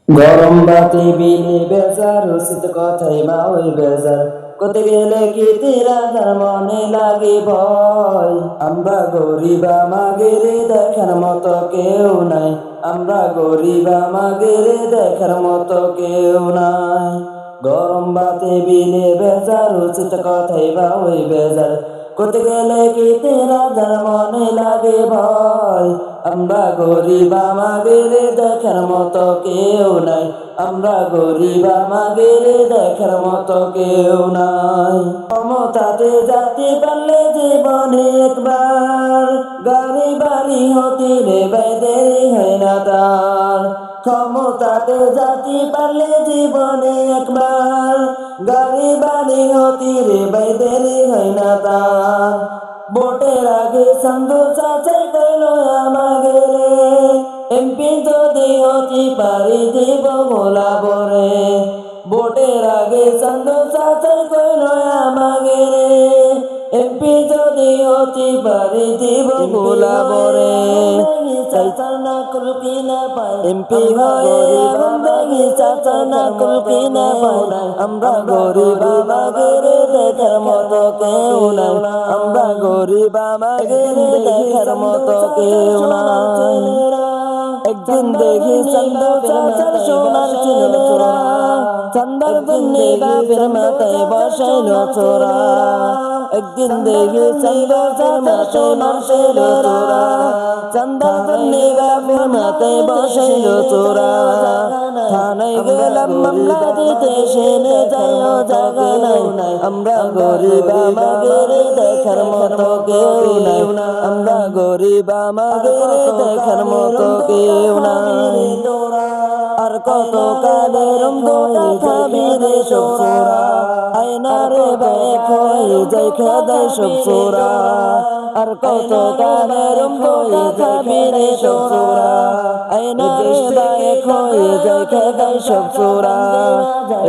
গরম বাতি বিলে বেজার রসিদ কথাই মা ওই বেজার কোতে গেলে কি তিরাগার মনে লাগে ভয় আমরা গরিবা মাগেরে দেখার মতো কেউ নাই আমরা গরিবা মাগেরে দেখার মতো কেউ নাই গরম বাতি বিলে বেজার রসিদ কথাই মা ওই বেজার কোতে গেলে কি তিরাগার মনে লাগে ভয় আমরা গরিব আমাদের দেখার মতো কেউ নাই আমরা গরিব আমাদের দেখার মতো কেউ নাই ক্ষমতাতে যাতে পারলে জীবনে একবার গাড়ি বাড়ি হতে রে দেরি হয় না তার ক্ষমতাতে যাতে পারলে জীবনে একবার গাড়ি বাড়ি হতে রে দেরি হয় না তার ভোটের আগে সন্দেহ চাচাই কইল আমাকে রে এমপি যদি হতে পারি দিব গোলাপ রে ভোটের আগে সন্দেহ চাচাই কইল আমাকে রে এমপি যদি হতে পারি দিব গোলাপ রে চাচার না কুলকি না পাই এমপি হয়ে বন্দাগি চাচার না কুলকি না পাই আমরা গরিব আমাদের দেখার মতো কেউ নাই আমরা গরিব আমাদের দেখার মতো কেউ নাই একদিন দেখি চন্দা চাচার সোনার ছেলেরা চন্দার জন্যে বাপের মাথায় বসাইল চোরা একদিন দেখি চন্দা চাচার সোনার ছেলেরা চন্দার জন্যে বাপের মাথায় বসাইল চোরা থানায় গেলাম মামলা দিতে সেনে যাইও জায়গা নাই আমরা গরিব আমাদের দেখার মতো কেউ নাই আমরা গরিব আমাদের দেখার মতো কেউ নাই আর কত কালের খাবি রে সোরা আয়না রে বাইক হয়ে যাই খাদাই সব সোরা আর কত কালের খাবি রে সোরা আয়না রে বাইক হয়ে যাই খাদাই সব সোরা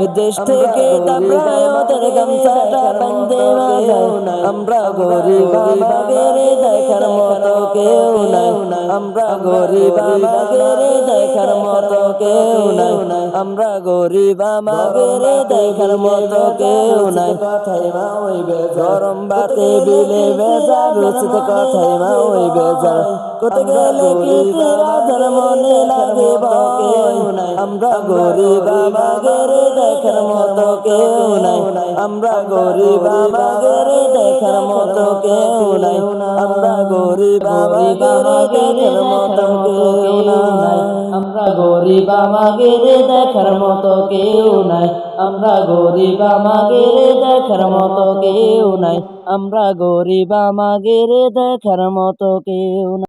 এই দেশ থেকে তাপরায় ওদের গামছাটা বাঁধে যাও আমরা গরিব আমাদের দেখার মতো কেউ নাই আমরা গরিব আমাদের দেখার মতো কেউ নাই আমরা গরিব আমাদের দেখার মতো কেউ নাই কথাই মা ওই গরম বাতে বিলে বেজার রচিত কথাই মা ওই বেজার কোথায় গেলে কি রাধার মনে লাগে কেউ নাই আমরা গরিব আমাদের দেখার মতো কেউ নাই আমরা গরিব আমাদের দেখার মতো কেউ নাই আমরা গরিব আমাদের দেখার মতো কেউ নাই আমরা গরিব আমাদের দেখার মতো কেউ নাই আমরা গরিব আমাদের দেখার মতো কেউ নাই আমরা গরিব আমাদের দেখার মতো কেউ নাই।